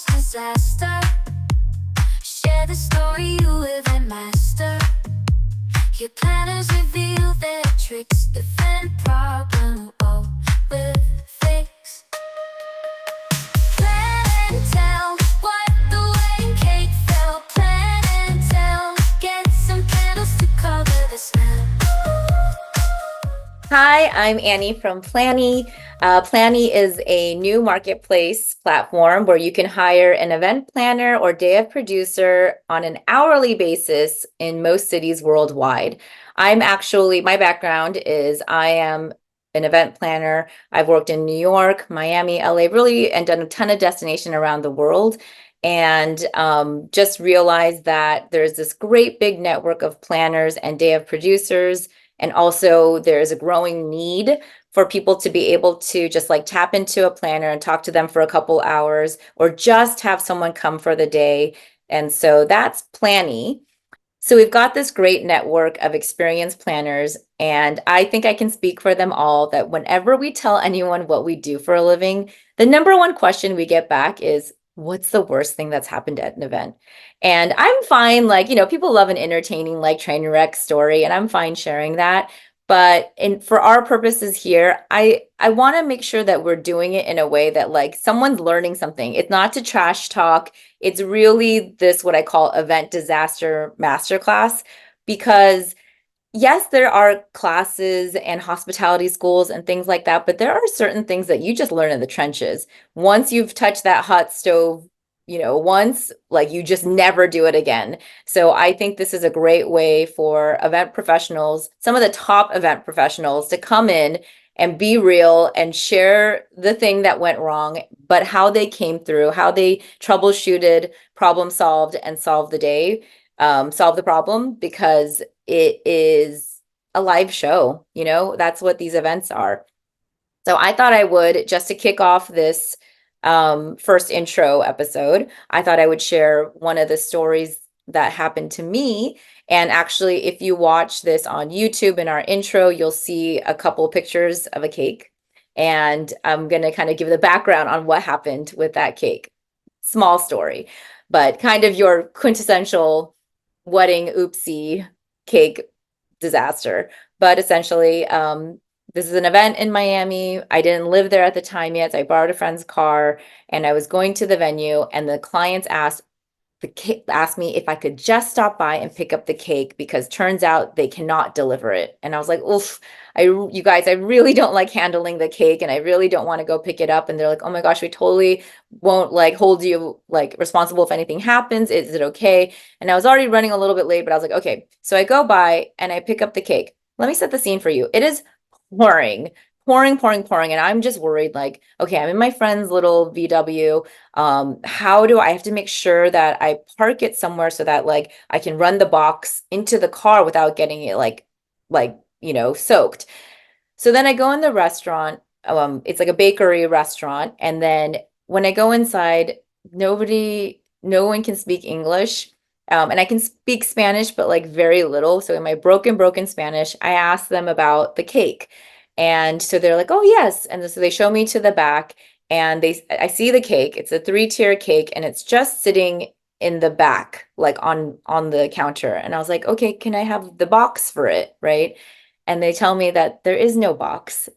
watch disaster. Share the story you live and master. Your planners reveal their tricks. Defend problem all with fix. Plan and tell what the wedding cake fell. Plan and tell. Get some candles to cover the smell. Hi, I'm Annie from PLANNIE. PLANNIE is a new marketplace platform where you can hire an event planner or day of producer on an hourly basis in most cities worldwide. My background is I am an event planner. I've worked in New York, Miami, LA, really, and done a ton of destination around the world. And just realized that there's this great big network of planners and day of producers. And also there's a growing need for people to be able to just like tap into a planner and talk to them for a couple hours or just have someone come for the day. And so that's PLANNIE. So we've got this great network of experienced planners, and I think I can speak for them all that whenever we tell anyone what we do for a living, the number one question we get back is, what's the worst thing that's happened at an event? And I'm fine, like, people love an entertaining, like, train wreck story, and I'm fine sharing that. But for our purposes here, I want to make sure that we're doing it in a way that like someone's learning something. It's not to trash talk. It's really this what I call event disaster masterclass, because yes, there are classes and hospitality schools and things like that, but there are certain things that you just learn in the trenches. Once you've touched that hot stove, once, like you just never do it again. So I think this is a great way for event professionals, some of the top event professionals, to come in and be real and share the thing that went wrong, but how they came through, how they troubleshooted, problem solved, and solved the day, solve the problem, because it is a live show. That's what these events are. So I thought I would, just to kick off this first intro episode, I thought I would share one of the stories that happened to me. And actually, if you watch this on YouTube in our intro, you'll see a couple pictures of a cake. And I'm going to kind of give the background on what happened with that cake. Small story, but kind of your quintessential wedding oopsie cake disaster. But essentially, this is an event in Miami. I didn't live there at the time yet. So I borrowed a friend's car and I was going to the venue, and the clients asked me if I could just stop by and pick up the cake because turns out they cannot deliver it. And I was like, oof, you guys, I really don't like handling the cake and I really don't want to go pick it up. And they're like, oh my gosh, we totally won't like hold you like responsible if anything happens. Is it okay? And I was already running a little bit late, but I was like, okay. So I go by and I pick up the cake. Let me set the scene for you. It is pouring, pouring, pouring, pouring. And I'm just worried, like, okay, I'm in my friend's little VW. How do I have to make sure that I park it somewhere so that like I can run the box into the car without getting it soaked. So then I go in the restaurant. It's like a bakery restaurant. And then when I go inside, no one can speak English. And I can speak Spanish, but like very little. So in my broken Spanish, I asked them about the cake. And so they're like, oh, yes. And so they show me to the back and I see the cake. It's a 3-tier cake and it's just sitting in the back, like on the counter. And I was like, okay, can I have the box for it? Right. And they tell me that there is no box.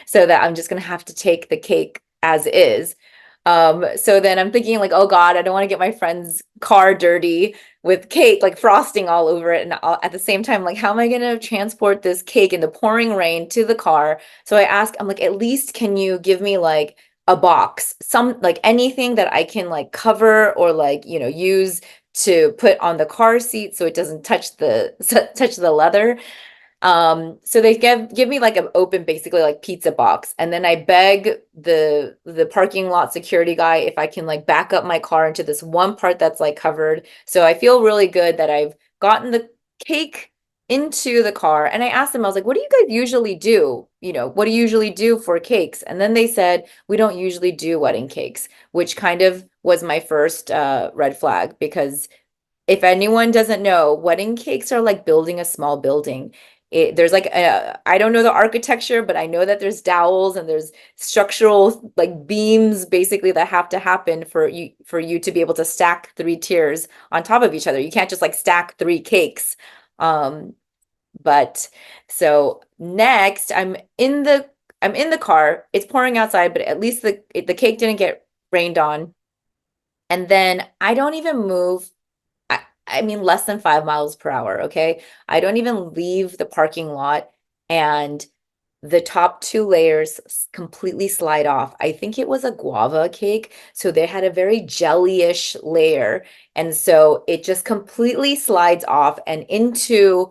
So that I'm just going to have to take the cake as is. So then I'm thinking like, oh God, I don't want to get my friend's car dirty with cake, like frosting all over it. And at the same time, like, how am I going to transport this cake in the pouring rain to the car? So I'm like, at least can you give me like a box, some like anything that I can like cover or like, use to put on the car seat so it doesn't touch the leather. So they give me like an open, basically like pizza box. And then I beg the parking lot security guy if I can like back up my car into this one part that's like covered. So I feel really good that I've gotten the cake into the car. And I asked them, I was like, what do you guys usually do? What do you usually do for cakes? And then they said, we don't usually do wedding cakes, which kind of was my first red flag, because if anyone doesn't know, wedding cakes are like building a small building. There's like I don't know the architecture, but I know that there's dowels and there's structural like beams basically that have to happen for you to be able to stack three tiers on top of each other. You can't just like stack three cakes. Um, but so next, I'm in the car. It's pouring outside, but at least the cake didn't get rained on. And then I don't even move. I mean, less than 5 miles per hour. Okay. I don't even leave the parking lot, and the top two layers completely slide off. I think it was a guava cake. So they had a very jellyish layer. And so it just completely slides off and into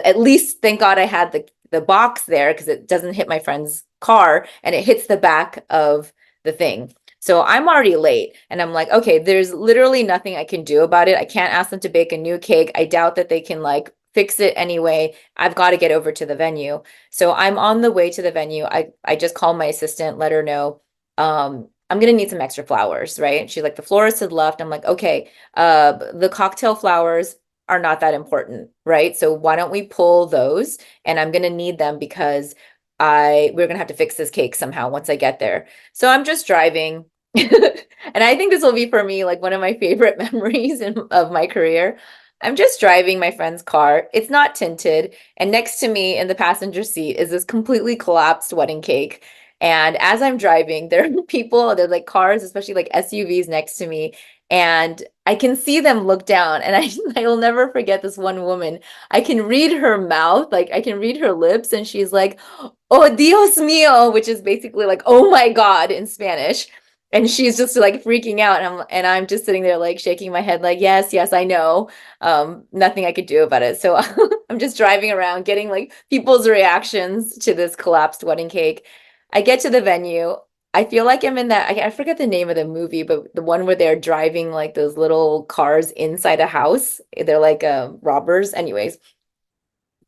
at least thank God I had the box there because it doesn't hit my friend's car and it hits the back of the thing. So I'm already late and I'm like, okay, there's literally nothing I can do about it. I can't ask them to bake a new cake. I doubt that they can like fix it anyway. I've got to get over to the venue. So I'm on the way to the venue. I just called my assistant, let her know, I'm gonna need some extra flowers, right? She's like, the florist had left. I'm like, okay, the cocktail flowers are not that important, right? So why don't we pull those? And I'm gonna need them because we're gonna have to fix this cake somehow once I get there. So I'm just driving. And I think this will be for me like one of my favorite memories of my career. I'm just driving my friend's car. It's not tinted. And next to me in the passenger seat is this completely collapsed wedding cake. And as I'm driving, there are people, there's like cars, especially like SUVs next to me. And I can see them look down. And I will never forget this one woman. I can read her mouth, like I can read her lips, and she's like, "Oh, Dios mío," which is basically like, "Oh my God" in Spanish. And she's just like freaking out. And I'm just sitting there like shaking my head, like, yes, yes, I know. Nothing I could do about it. So I'm just driving around getting like people's reactions to this collapsed wedding cake. I get to the venue. I feel like I'm in that, I forget the name of the movie, but the one where they're driving like those little cars inside a house. They're like robbers. Anyways,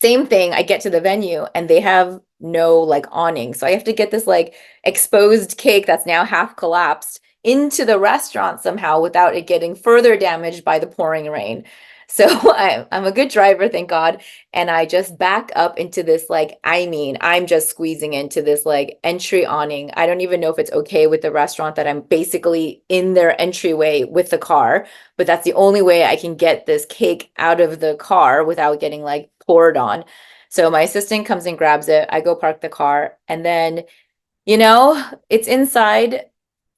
same thing. I get to the venue and they have no like awning. So I have to get this like exposed cake that's now half collapsed into the restaurant somehow without it getting further damaged by the pouring rain. So I'm a good driver, thank God. And I just back up into this, like, I mean, I'm just squeezing into this like entry awning. I don't even know if it's okay with the restaurant that I'm basically in their entryway with the car, but that's the only way I can get this cake out of the car without getting like poured on. So my assistant comes and grabs it. I go park the car, and then, it's inside.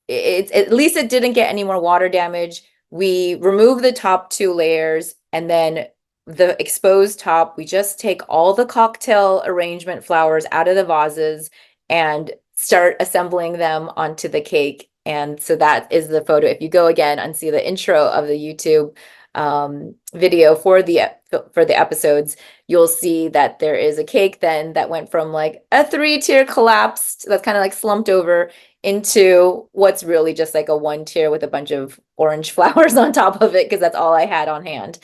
It's at least it didn't get any more water damage. We remove the top two layers, and then the exposed top, we just take all the cocktail arrangement flowers out of the vases and start assembling them onto the cake. And so that is the photo. If you go again and see the intro of the YouTube video for the episodes, you'll see that there is a cake then that went from like a three-tier collapsed, that's kind of like slumped over, into what's really just like a one tier with a bunch of orange flowers on top of it because that's all I had on hand.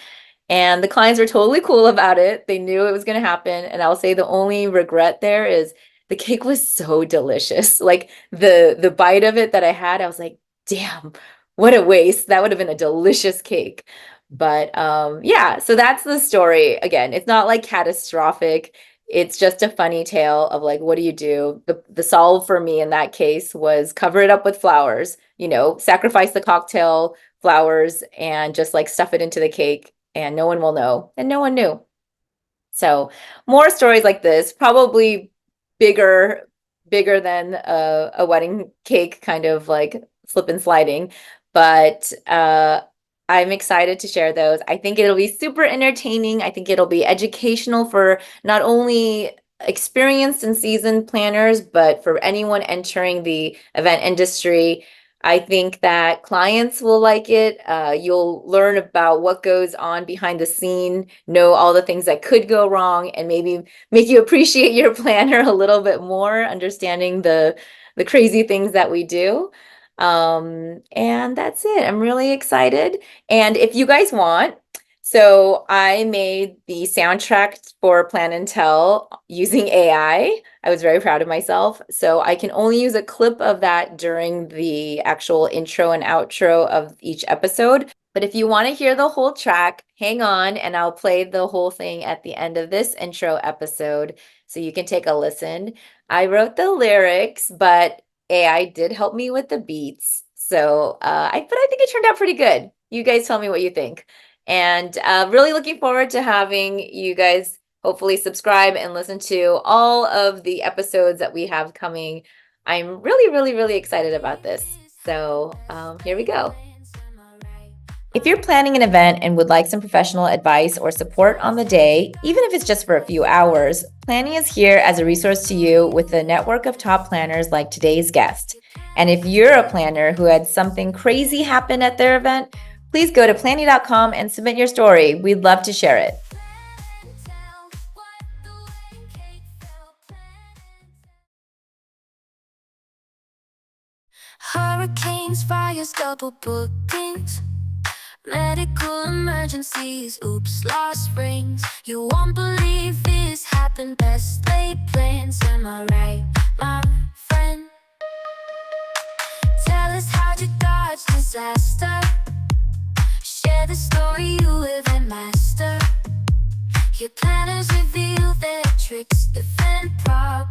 And the clients were totally cool about it. They knew it was going to happen. And I'll say the only regret there is the cake was so delicious. Like the bite of it that I had, I was like, damn, what a waste. That would have been a delicious cake. But yeah, so that's the story. Again, it's not like catastrophic. It's just a funny tale of like, what do you do? The solve for me in that case was cover it up with flowers, sacrifice the cocktail flowers and just like stuff it into the cake and no one will know. And no one knew. So more stories like this, probably bigger, bigger than a wedding cake, kind of like slip and sliding. But I'm excited to share those. I think it'll be super entertaining. I think it'll be educational for not only experienced and seasoned planners, but for anyone entering the event industry. I think that clients will like it. You'll learn about what goes on behind the scene, know all the things that could go wrong, and maybe make you appreciate your planner a little bit more, understanding the crazy things that we do. And that's it. I'm really excited. And if you guys want, so I made the soundtrack for Plan and Tell using AI. I was very proud of myself. So I can only use a clip of that during the actual intro and outro of each episode. But if you want to hear the whole track, hang on and I'll play the whole thing at the end of this intro episode so you can take a listen. I wrote the lyrics, but AI did help me with the beats. So, but I think it turned out pretty good. You guys tell me what you think. And really looking forward to having you guys hopefully subscribe and listen to all of the episodes that we have coming. I'm really, really, really excited about this. So here we go. If you're planning an event and would like some professional advice or support on the day, even if it's just for a few hours, Plannie is here as a resource to you with a network of top planners like today's guest. And if you're a planner who had something crazy happen at their event, please go to plannie.com and submit your story. We'd love to share it. Hurricanes, fires, double bookings, medical emergencies, oops, lost rings. You won't believe this happened, best laid plans. Am I right, my friend? Tell us how'd you dodge disaster. Share the story you live and master. Your planners reveal their tricks, defend problems.